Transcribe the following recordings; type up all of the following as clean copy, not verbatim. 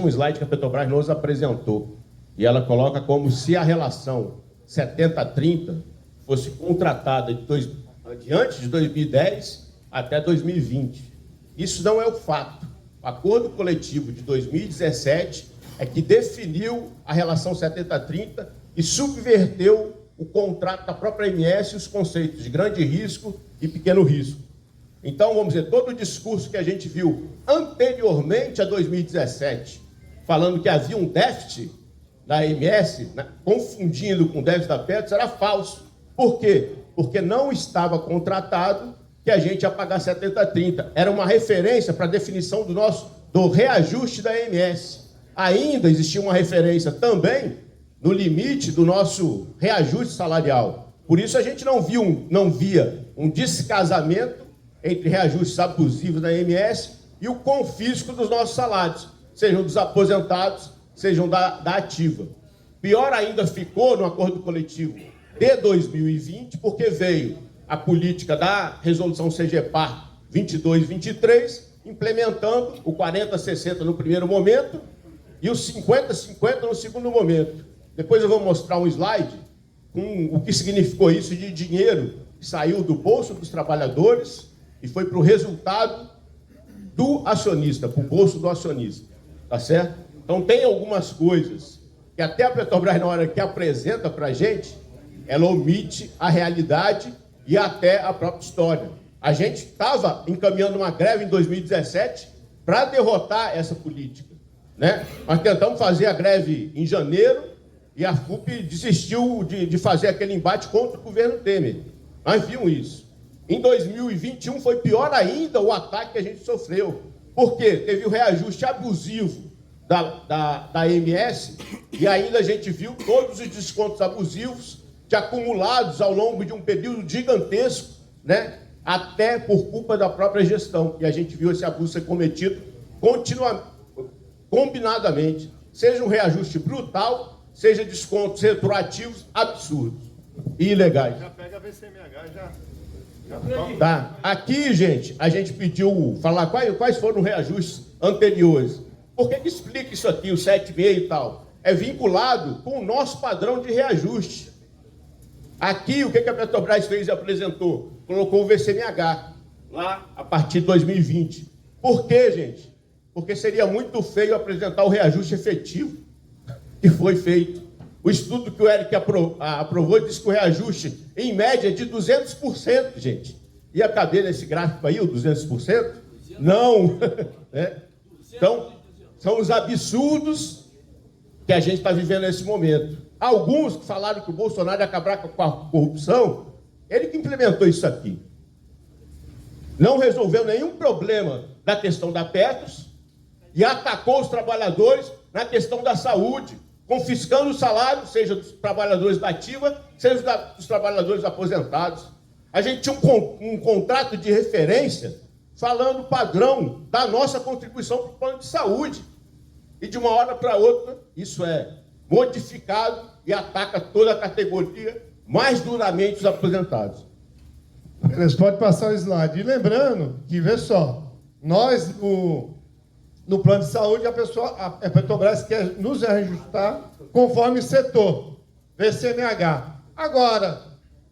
um slide que a Petrobras nos apresentou, e ela coloca como se a relação 70-30 fosse contratada antes de 2010 até 2020. Isso não é o fato. O acordo coletivo de 2017 é que definiu a relação 70-30 e subverteu o contrato da própria AMS e os conceitos de grande risco e pequeno risco. Então, vamos dizer, todo o discurso que a gente viu anteriormente a 2017, falando que havia um déficit da AMS, né, confundindo com o déficit da Petros, era falso. Por quê? Porque não estava contratado que a gente ia pagar 70-30. Era uma referência para a definição do reajuste da AMS. Ainda existia uma referência também no limite do nosso reajuste salarial. Por isso a gente não via um descasamento entre reajustes abusivos da AMS e o confisco dos nossos salários, sejam dos aposentados, sejam da ativa. Pior ainda ficou no acordo coletivo de 2020, porque veio a política da resolução CGPAR 2223, implementando o 40-60 no primeiro momento e o 50-50 no segundo momento. Depois eu vou mostrar um slide com o que significou isso de dinheiro que saiu do bolso dos trabalhadores e foi para o resultado do acionista, para o bolso do acionista. Tá certo? Então tem algumas coisas que até a Petrobras, na hora que apresenta para a gente, ela omite a realidade e até a própria história. A gente estava encaminhando uma greve em 2017 para derrotar essa política, né? Nós tentamos fazer a greve em janeiro e a FUP desistiu de fazer aquele embate contra o governo Temer. Nós vimos isso. Em 2021 foi pior ainda o ataque que a gente sofreu. Por quê? Teve o reajuste abusivo da AMS e ainda a gente viu todos os descontos abusivos acumulados ao longo de um período gigantesco, né? Até por culpa da própria gestão. E a gente viu esse abuso ser cometido combinadamente. Seja um reajuste brutal, seja descontos retroativos absurdos e ilegais. Já pega a VCMH, já tá. Aqui, gente, a gente pediu falar quais foram os reajustes anteriores. Por que explica isso aqui, o 7,5 e tal? É vinculado com o nosso padrão de reajuste. Aqui, o que a Petrobras fez e apresentou? Colocou o VCMH, lá a partir de 2020. Por quê, gente? Porque seria muito feio apresentar o reajuste efetivo que foi feito. O estudo que o Eric aprovou disse que o reajuste, em média, é de 200%, gente. Ia caber nesse gráfico aí, o 200%? Não. É. Então, são os absurdos que a gente está vivendo nesse momento. Alguns que falaram que o Bolsonaro ia acabar com a corrupção, ele que implementou isso aqui. Não resolveu nenhum problema da questão da Petros e atacou os trabalhadores na questão da saúde, confiscando o salário, seja dos trabalhadores da ativa, seja dos trabalhadores aposentados. A gente tinha um contrato de referência falando o padrão da nossa contribuição para o plano de saúde. E de uma hora para outra, isso é modificado e ataca toda a categoria, mais duramente os aposentados. Eles podem passar o slide. E lembrando que, vê só, nós, no plano de saúde, a Petrobras quer nos reajustar conforme setor, VCMH. Agora,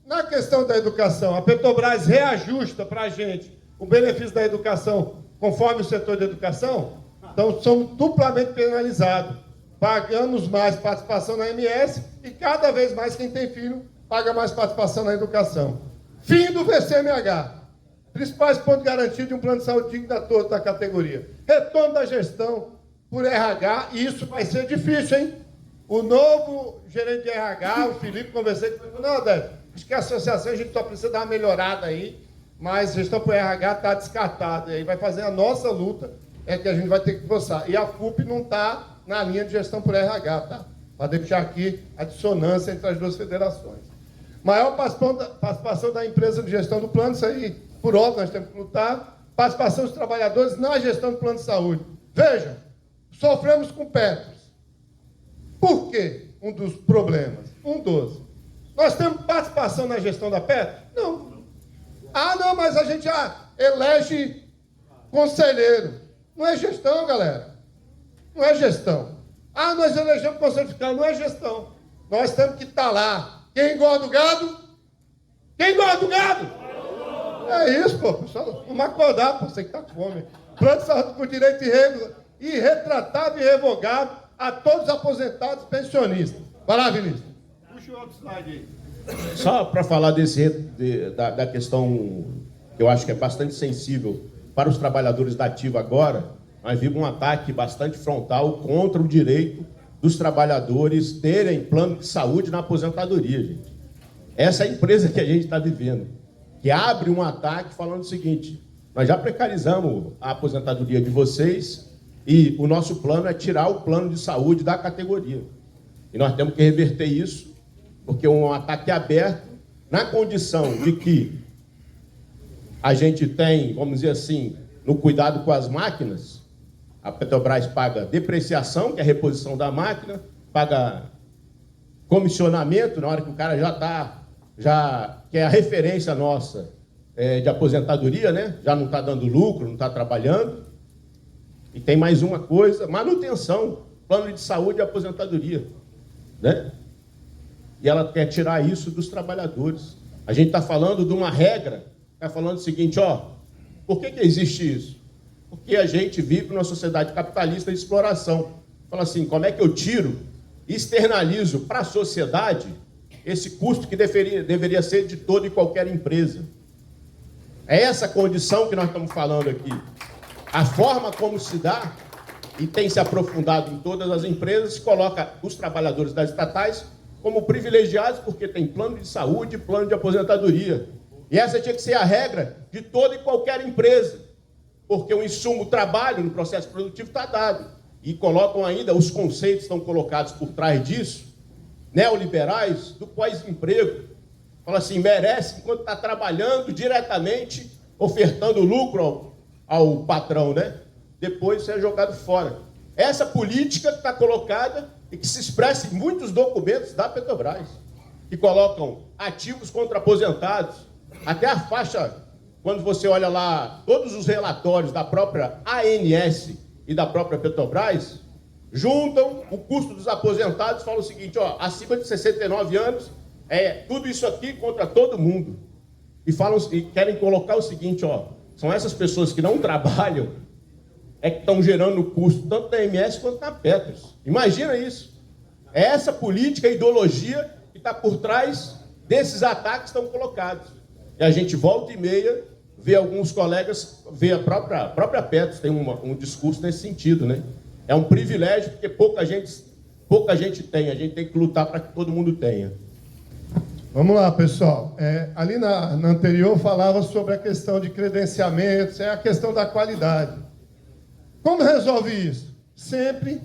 na questão da educação, a Petrobras reajusta para a gente o benefício da educação conforme o setor da educação, então somos duplamente penalizados. Pagamos mais participação na MS e cada vez mais quem tem filho paga mais participação na educação. Fim do VCMH. Principais pontos garantidos de um plano de saúde digno da toda da categoria. Retorno da gestão por RH, e isso vai ser difícil, hein? O novo gerente de RH, o Felipe, conversei com ele, não, Décio, acho que a associação a gente só precisa dar uma melhorada aí, mas gestão por RH está descartada, e aí vai fazer a nossa luta, é que a gente vai ter que forçar. E a FUP não está na linha de gestão por RH, tá? Para deixar aqui a dissonância entre as duas federações. Maior participação da empresa de gestão do plano, isso aí, por óbvio, nós temos que lutar. Participação dos trabalhadores na gestão do plano de saúde. Vejam, sofremos com Petros. Por quê? Um dos problemas. Um dos. Nós temos participação na gestão da Petros? Não. Ah, não, mas a gente elege conselheiro. Não é gestão, galera. Não é gestão. Ah, nós elegemos o Conselho Fiscal, não é gestão. Nós temos que estar lá. Quem gosta do gado? Quem gosta do gado? É isso, pô. Pessoal, vamos acordar, pô, você que está com fome. Plano de saúde por direito irretratável e irrevogável a todos os aposentados e pensionistas. Vai lá, Vinícius. Puxa o outro slide aí. Só para falar da questão que eu acho que é bastante sensível para os trabalhadores da ativa agora, nós vimos um ataque bastante frontal contra o direito dos trabalhadores terem plano de saúde na aposentadoria, gente. Essa é a empresa que a gente está vivendo, que abre um ataque falando o seguinte: nós já precarizamos a aposentadoria de vocês e o nosso plano é tirar o plano de saúde da categoria. E nós temos que reverter isso, porque é um ataque aberto na condição de que a gente tem, vamos dizer assim, no cuidado com as máquinas, a Petrobras paga depreciação, que é a reposição da máquina, paga comissionamento, na hora que o cara que é a referência nossa de aposentadoria, né? Já não está dando lucro, não está trabalhando. E tem mais uma coisa, manutenção, plano de saúde e aposentadoria, né? E ela quer tirar isso dos trabalhadores. A gente está falando de uma regra, está falando o seguinte, por que existe isso? Porque a gente vive numa sociedade capitalista de exploração. Fala assim, como é que eu tiro, externalizo para a sociedade esse custo que deveria ser de toda e qualquer empresa? É essa condição que nós estamos falando aqui. A forma como se dá, e tem se aprofundado em todas as empresas, coloca os trabalhadores das estatais como privilegiados porque tem plano de saúde e plano de aposentadoria. E essa tinha que ser a regra de toda e qualquer empresa, porque o insumo trabalho no processo produtivo está dado. E colocam ainda, os conceitos estão colocados por trás disso, neoliberais, do pós-emprego. Fala assim, merece enquanto está trabalhando diretamente, ofertando lucro ao patrão, né? Depois isso é jogado fora. Essa política que está colocada e que se expressa em muitos documentos da Petrobras, que colocam ativos contra aposentados, até a faixa, quando você olha lá todos os relatórios da própria ANS e da própria Petrobras, juntam o custo dos aposentados e falam o seguinte, acima de 69 anos, tudo isso aqui contra todo mundo. E querem colocar o seguinte, são essas pessoas que não trabalham, que estão gerando o custo tanto da MS quanto da Petros. Imagina isso. É essa política, ideologia que está por trás desses ataques que estão colocados. E a gente volta e meia, vê alguns colegas, vê a própria Petros tem um discurso nesse sentido, né? É um privilégio porque pouca gente tem, a gente tem que lutar para que todo mundo tenha. Vamos lá, pessoal. Ali na anterior falava sobre a questão de credenciamentos, a questão da qualidade. Como resolve isso? Sempre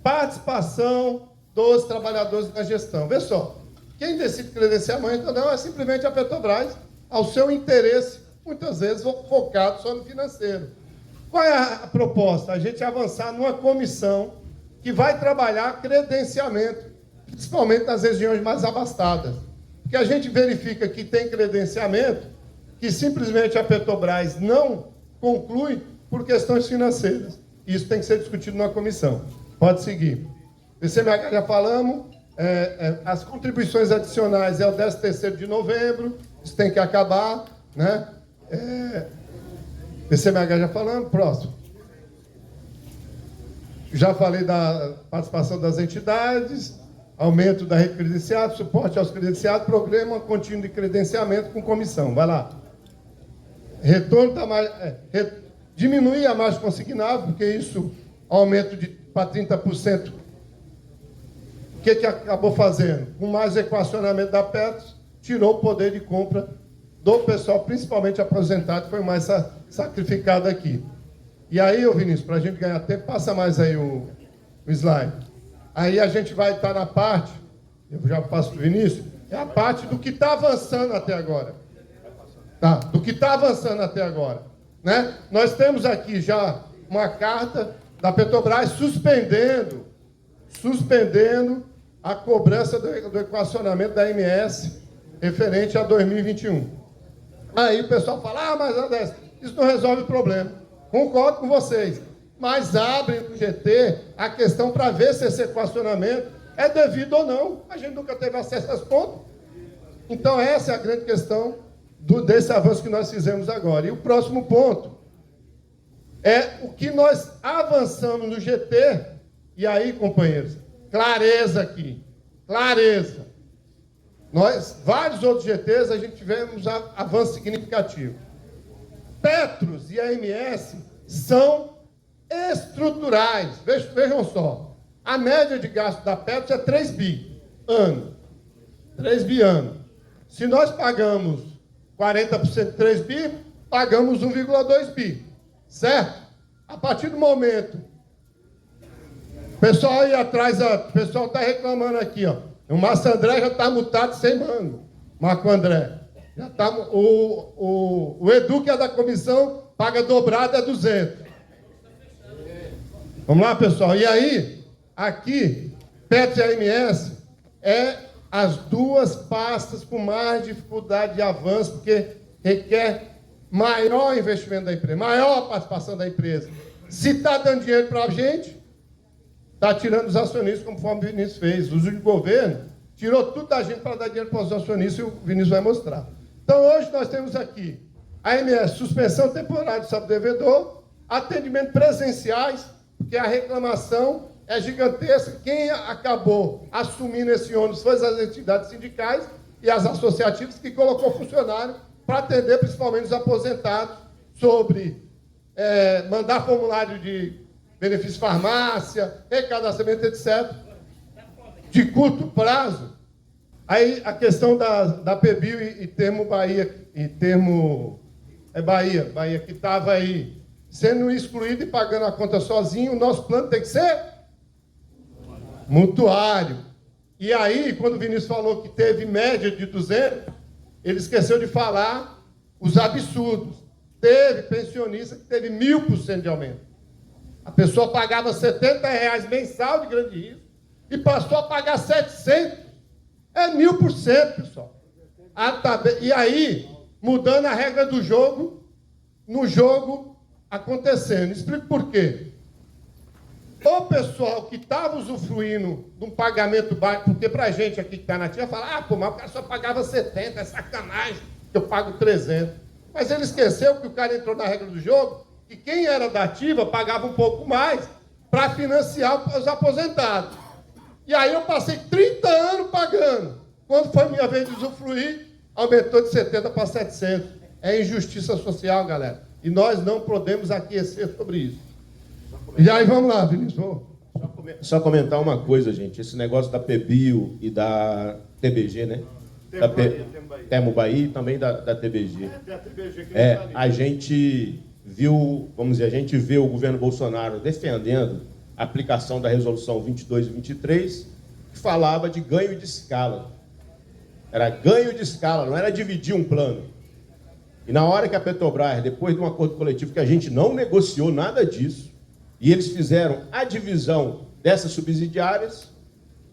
participação dos trabalhadores na gestão. Vê só, quem decide credenciamento ou não é simplesmente a Petrobras, ao seu interesse, muitas vezes focado só no financeiro. Qual é a proposta? A gente avançar numa comissão que vai trabalhar credenciamento, principalmente nas regiões mais abastadas. Porque a gente verifica que tem credenciamento que simplesmente a Petrobras não conclui por questões financeiras. Isso tem que ser discutido numa comissão. Pode seguir. PCMH já falamos, as contribuições adicionais é o 13º de novembro, isso tem que acabar, né? PCMH já falamos, próximo. Já falei da participação das entidades, aumento da rede credenciada, suporte aos credenciados, programa contínuo de credenciamento com comissão. Vai lá. Retorno da diminuir a margem consignável, porque isso, aumento para 30%. O que acabou fazendo? Com mais equacionamento da Petros, tirou o poder de compra do pessoal, principalmente aposentado, que foi mais sacrificado aqui. E aí, Vinícius, para a gente ganhar tempo, passa mais aí o slide. Aí a gente vai estar na parte, eu já passo para o Vinícius, é a parte do que está avançando até agora. Tá, do que está avançando até agora. Né? Nós temos aqui já uma carta da Petrobras suspendendo a cobrança do equacionamento da MS referente a 2021. Aí o pessoal fala, mas André, isso não resolve o problema. Concordo com vocês. mas abrem no GT a questão para ver se esse equacionamento é devido ou não. A gente nunca teve acesso às contas. Então, essa é a grande questão desse avanço que nós fizemos agora. E o próximo ponto é o que nós avançamos no GT. E aí, companheiros, clareza aqui, clareza. Nós, vários outros GTs, a gente tivemos avanço significativo. Petros e AMS são estruturais. Vejam só, a média de gasto da Petros é 3 bi ano. 3 bi ano. Se nós pagamos 40% de 3 bi, pagamos 1,2 bi. Certo? A partir do momento, o pessoal aí atrás, o pessoal está reclamando aqui, ó. O Márcio André já está multado sem mango. Marco André. Já tá, o Edu, que é da comissão, paga dobrado, é 200. Vamos lá, pessoal. E aí, aqui, Petros e AMS é as duas pastas com mais dificuldade de avanço, porque requer maior investimento da empresa, maior participação da empresa. Se está dando dinheiro para a gente, está tirando os acionistas, conforme o Vinícius fez. O uso de governo tirou tudo da gente para dar dinheiro para os acionistas, e o Vinícius vai mostrar. Então, hoje nós temos aqui a AMS, suspensão temporária do saldo-devedor, atendimento presenciais, porque a reclamação é gigantesca. Quem acabou assumindo esse ônus foi as entidades sindicais e as associativas, que colocou funcionário para atender principalmente os aposentados sobre mandar formulário de benefício farmácia, recadastramento, etc., de curto prazo. Aí a questão da PBio e termo Bahia, Bahia, que estava aí sendo excluído e pagando a conta sozinho, o nosso plano tem que ser mutuário. E aí, quando o Vinícius falou que teve média de 200, ele esqueceu de falar os absurdos. Teve pensionista que teve 1000% de aumento. A pessoa pagava R$70 mensal de grande risco e passou a pagar 700. É 1000%, pessoal. E aí, mudando a regra do jogo, no jogo acontecendo. Explico por quê. O pessoal que estava usufruindo de um pagamento baixo, porque para a gente aqui que está na ativa, fala, pô, mas o cara só pagava 70, é sacanagem, que eu pago 300. Mas ele esqueceu que o cara entrou na regra do jogo, que quem era da ativa pagava um pouco mais para financiar os aposentados. E aí eu passei 30 anos pagando. Quando foi minha vez de usufruir, aumentou de 70 para 700. É injustiça social, galera. E nós não podemos aquecer sobre isso. E aí, vamos lá, Vinícius. Só comentar uma coisa, gente. Esse negócio da PBio e da TBG, né? Termo Bahia e também da TBG. A gente viu, vamos dizer, a gente vê o governo Bolsonaro defendendo a aplicação da resolução 22 e 23, que falava de ganho de escala. Era ganho de escala, não era dividir um plano. E na hora que a Petrobras, depois de um acordo coletivo que a gente não negociou nada disso, e eles fizeram a divisão dessas subsidiárias,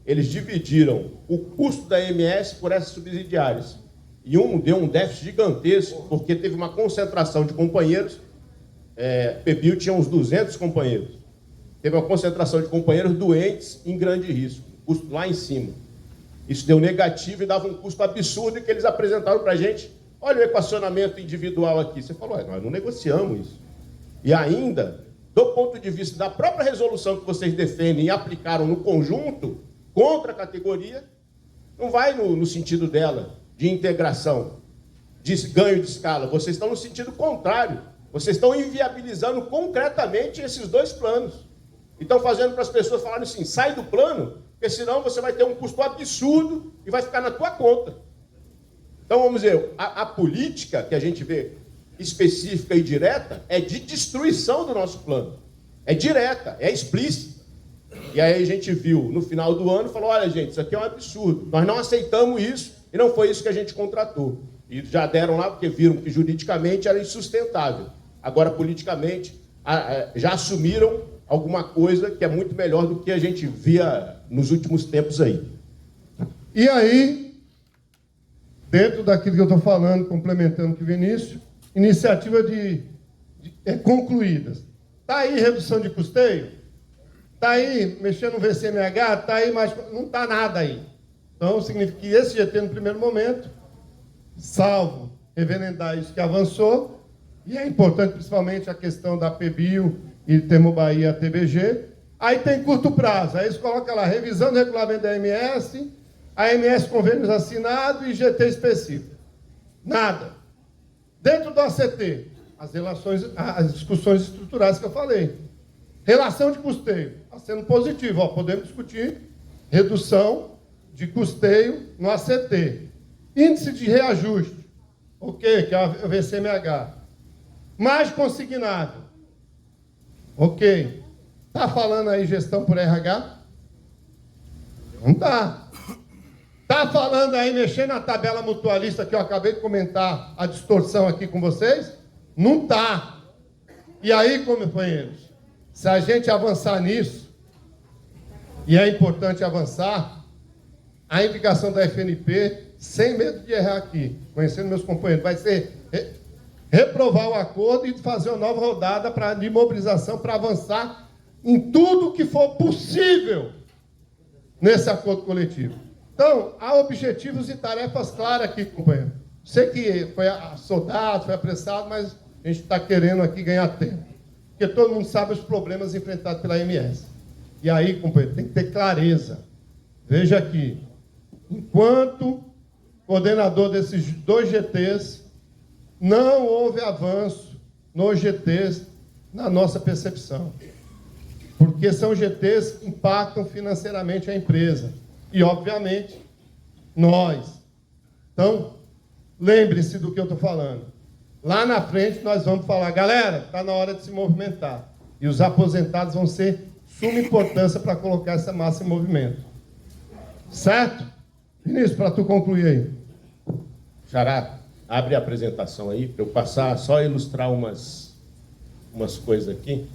eles dividiram o custo da MS por essas subsidiárias. E deu um déficit gigantesco, porque teve uma concentração de companheiros. PBio tinha uns 200 companheiros. Teve uma concentração de companheiros doentes em grande risco, custo lá em cima. Isso deu negativo e dava um custo absurdo, que eles apresentaram para a gente. Olha o equacionamento individual aqui. Você falou, nós não negociamos isso. E ainda, do ponto de vista da própria resolução que vocês defendem e aplicaram no conjunto, contra a categoria, não vai no sentido dela, de integração, de ganho de escala. Vocês estão no sentido contrário. Vocês estão inviabilizando concretamente esses dois planos. E estão fazendo para as pessoas falarem assim, sai do plano, porque senão você vai ter um custo absurdo e vai ficar na tua conta. Então, vamos dizer, a política que a gente vê específica e direta é de destruição do nosso plano. É direta, é explícita. E aí a gente viu no final do ano e falou, olha, gente, isso aqui é um absurdo. Nós não aceitamos isso e não foi isso que a gente contratou. E já deram lá porque viram que juridicamente era insustentável. Agora, politicamente, já assumiram alguma coisa que é muito melhor do que a gente via nos últimos tempos aí. E aí, dentro daquilo que eu estou falando, complementando com o Vinícius, iniciativa concluídas. Está aí redução de custeio? Está aí mexendo no VCMH? Está aí mais... Não está nada aí. Então, significa que esse GT, no primeiro momento, salvo reverendar isso que avançou, e é importante principalmente a questão da PBio e Termobahia TBG, aí tem curto prazo, aí eles colocam lá, revisão do regulamento da AMS, AMS convênios assinados e GT específico. Nada. Dentro do ACT, as relações, as discussões estruturais que eu falei. Relação de custeio, está sendo positivo, ó, podemos discutir redução de custeio no ACT. Índice de reajuste, ok, que é o VCMH. Mais consignado, ok. Está falando aí gestão por RH? Não está. Está falando aí mexendo na tabela mutualista que eu acabei de comentar, a distorção aqui com vocês? Não está. E aí, companheiros, se a gente avançar nisso, e é importante avançar, a indicação da FNP, sem medo de errar aqui, conhecendo meus companheiros, vai ser reprovar o acordo e fazer uma nova rodada de mobilização para avançar em tudo que for possível nesse acordo coletivo. Então, há objetivos e tarefas claras aqui, companheiro. Sei que foi soldado, foi apressado, mas a gente está querendo aqui ganhar tempo. Porque todo mundo sabe os problemas enfrentados pela MS. E aí, companheiro, tem que ter clareza. Veja aqui, enquanto coordenador desses 2 GTs, não houve avanço nos GTs na nossa percepção. Porque são GTs que impactam financeiramente a empresa. E, obviamente, nós. Então, lembre-se do que eu estou falando. Lá na frente nós vamos falar, galera, está na hora de se movimentar. E os aposentados vão ser suma importância para colocar essa massa em movimento. Certo? Vinícius, para tu concluir aí. Xará, abre a apresentação aí, para eu passar, só ilustrar umas coisas aqui.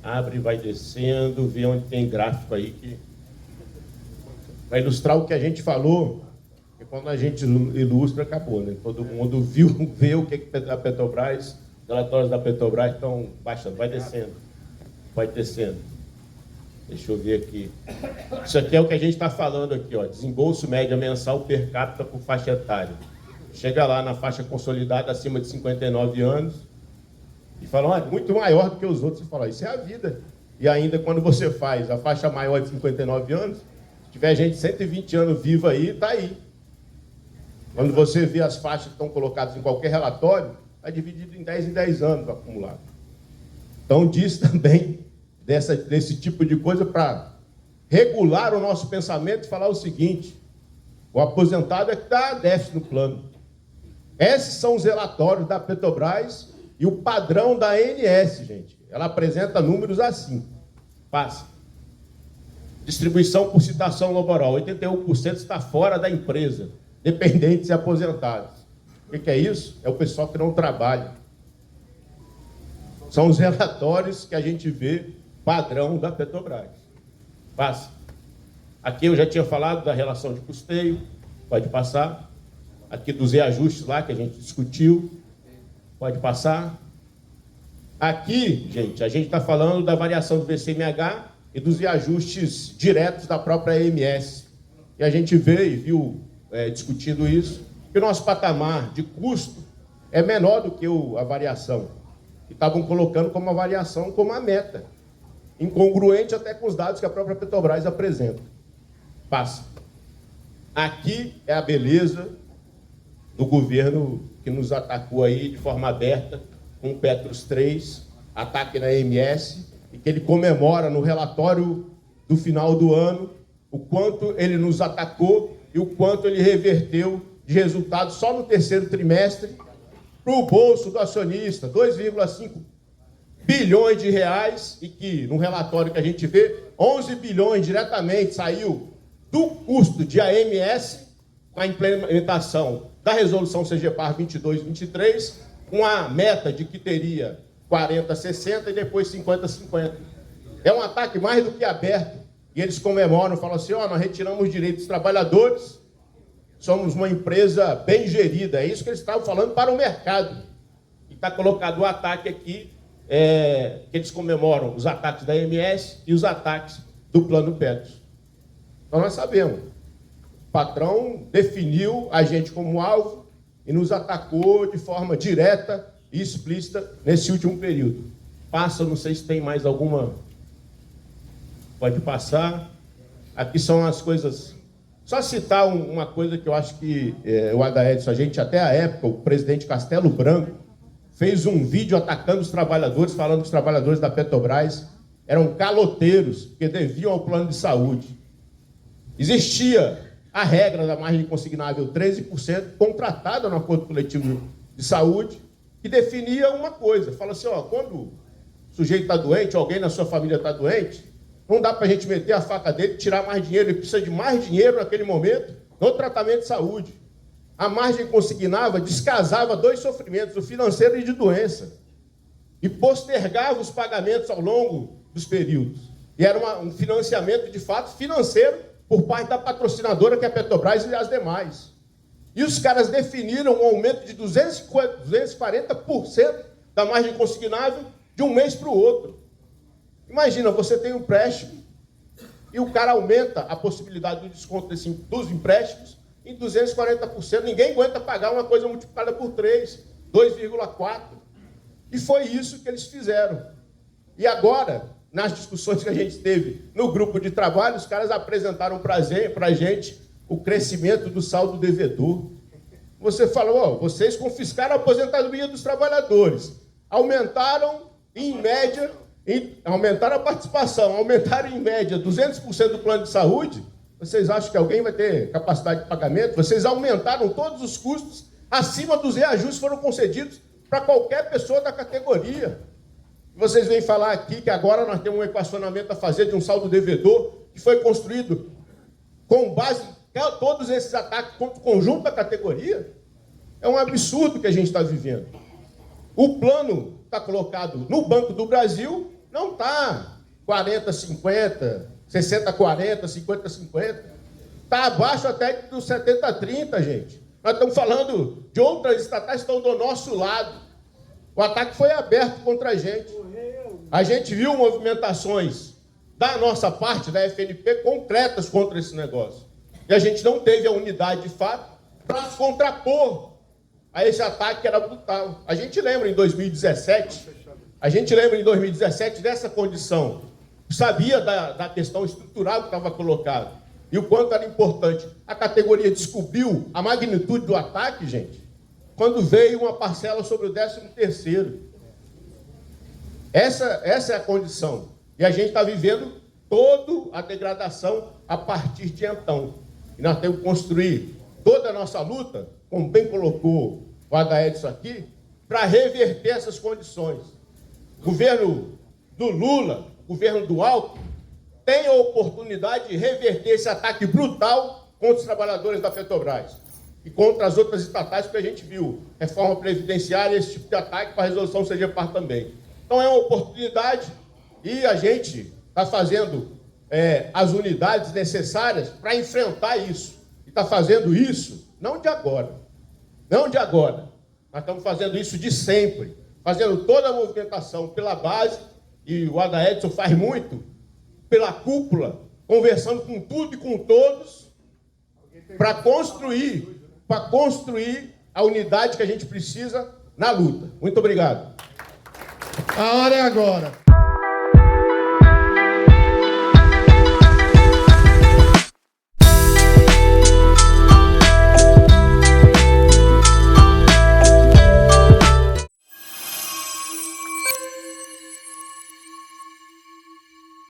Abre, vai descendo, vê onde tem gráfico aí que vai ilustrar o que a gente falou, e quando a gente ilustra, acabou, né? Todo mundo vê o que a Petrobras, os relatórios da Petrobras estão baixando, vai descendo. Deixa eu ver aqui. Isso aqui é o que a gente está falando aqui, ó, desembolso média mensal per capita por faixa etária. Chega lá na faixa consolidada acima de 59 anos e fala, olha, muito maior do que os outros. Você fala, isso é a vida. E ainda quando você faz a faixa maior de 59 anos, se tiver gente 120 anos viva aí, está aí. Quando você vê as faixas que estão colocadas em qualquer relatório, está dividido em 10 anos acumulado. Então, diz também desse tipo de coisa para regular o nosso pensamento e falar o seguinte, o aposentado é que dá déficit no plano. Esses são os relatórios da Petrobras e o padrão da ANS, gente. Ela apresenta números assim. Passa. Distribuição por citação laboral. 81% está fora da empresa, dependentes e aposentados. O que é isso? É o pessoal que não trabalha. São os relatórios que a gente vê padrão da Petrobras. Passa. Aqui eu já tinha falado da relação de custeio. Pode passar. Aqui dos reajustes lá que a gente discutiu. Pode passar. Aqui, gente, a gente está falando da variação do VCMH e dos reajustes diretos da própria AMS. E a gente veio e viu, discutindo isso, que o nosso patamar de custo é menor do que a variação. E estavam colocando como a variação, como a meta. Incongruente até com os dados que a própria Petrobras apresenta. Passa. Aqui é a beleza do governo que nos atacou aí de forma aberta com o Petros 3, ataque na AMS, e que ele comemora no relatório do final do ano o quanto ele nos atacou e o quanto ele reverteu de resultado só no terceiro trimestre para o bolso do acionista, 2,5 bilhões de reais, e que no relatório que a gente vê, 11 bilhões diretamente saiu do custo de AMS com a implementação da resolução CGPAR 22-23, com a meta de que teria 40-60 e depois 50-50. É um ataque mais do que aberto. E eles comemoram, falam assim, nós retiramos os direitos dos trabalhadores, somos uma empresa bem gerida. É isso que eles estavam falando para o mercado. E está colocado o ataque aqui que eles comemoram os ataques da MS e os ataques do Plano Petros. Então nós sabemos, o patrão definiu a gente como alvo e nos atacou de forma direta e explícita nesse último período. Passa, não sei se tem mais alguma... Pode passar. Aqui são as coisas... Só citar uma coisa que eu acho que o Adaedson, a gente, até a época, o presidente Castelo Branco, fez um vídeo atacando os trabalhadores, falando que os trabalhadores da Petrobras eram caloteiros, porque deviam ao plano de saúde. Existia a regra da margem consignável 13%, contratada no acordo coletivo de saúde, que definia uma coisa. Fala assim, ó, quando o sujeito está doente, alguém na sua família está doente, não dá para a gente meter a faca dele e tirar mais dinheiro, ele precisa de mais dinheiro naquele momento no tratamento de saúde. A margem consignava, descasava dois sofrimentos, o financeiro e de doença, e postergava os pagamentos ao longo dos períodos. E era um financiamento, de fato, financeiro por parte da patrocinadora, que é a Petrobras e as demais. E os caras definiram um aumento de 240% da margem consignável de um mês para o outro. Imagina, você tem um empréstimo e o cara aumenta a possibilidade do desconto dos empréstimos em 240%. Ninguém aguenta pagar uma coisa multiplicada por 3, 2,4. E foi isso que eles fizeram. E agora, nas discussões que a gente teve no grupo de trabalho, os caras apresentaram para a gente o crescimento do saldo devedor. Você falou, ó, vocês confiscaram a aposentadoria dos trabalhadores, aumentaram em média, aumentaram a participação, aumentaram em média 200% do plano de saúde. Vocês acham que alguém vai ter capacidade de pagamento? Vocês aumentaram todos os custos acima dos reajustes que foram concedidos para qualquer pessoa da categoria. Vocês vêm falar aqui que agora nós temos um equacionamento a fazer de um saldo devedor que foi construído com base em todos esses ataques contra o conjunto da categoria. É um absurdo que a gente está vivendo. O plano está colocado no Banco do Brasil, não está 40-50, 60-40, 50-50. Está abaixo até dos 70-30, gente. Nós estamos falando de outras estatais que estão do nosso lado. O ataque foi aberto contra a gente. A gente viu movimentações da nossa parte, da FNP, concretas contra esse negócio. E a gente não teve a unidade de fato para se contrapor a esse ataque que era brutal. A gente lembra em 2017, dessa condição. Sabia da questão estrutural que estava colocada e o quanto era importante. A categoria descobriu a magnitude do ataque, gente, quando veio uma parcela sobre o 13º. Essa é a condição. E a gente está vivendo toda a degradação a partir de então. E nós temos que construir toda a nossa luta, como bem colocou o Adaedson aqui, para reverter essas condições. O governo do Lula, o governo do Alckmin, tem a oportunidade de reverter esse ataque brutal contra os trabalhadores da Petrobras e contra as outras estatais que a gente viu, reforma previdenciária, esse tipo de ataque para a resolução CGPAR também. Então é uma oportunidade e a gente está fazendo as unidades necessárias para enfrentar isso. E está fazendo isso não de agora. Não de agora. Nós estamos fazendo isso de sempre. Fazendo toda a movimentação pela base, e o Adaedson faz muito, pela cúpula, conversando com tudo e com todos, para construir a unidade que a gente precisa na luta. Muito obrigado. A hora é agora.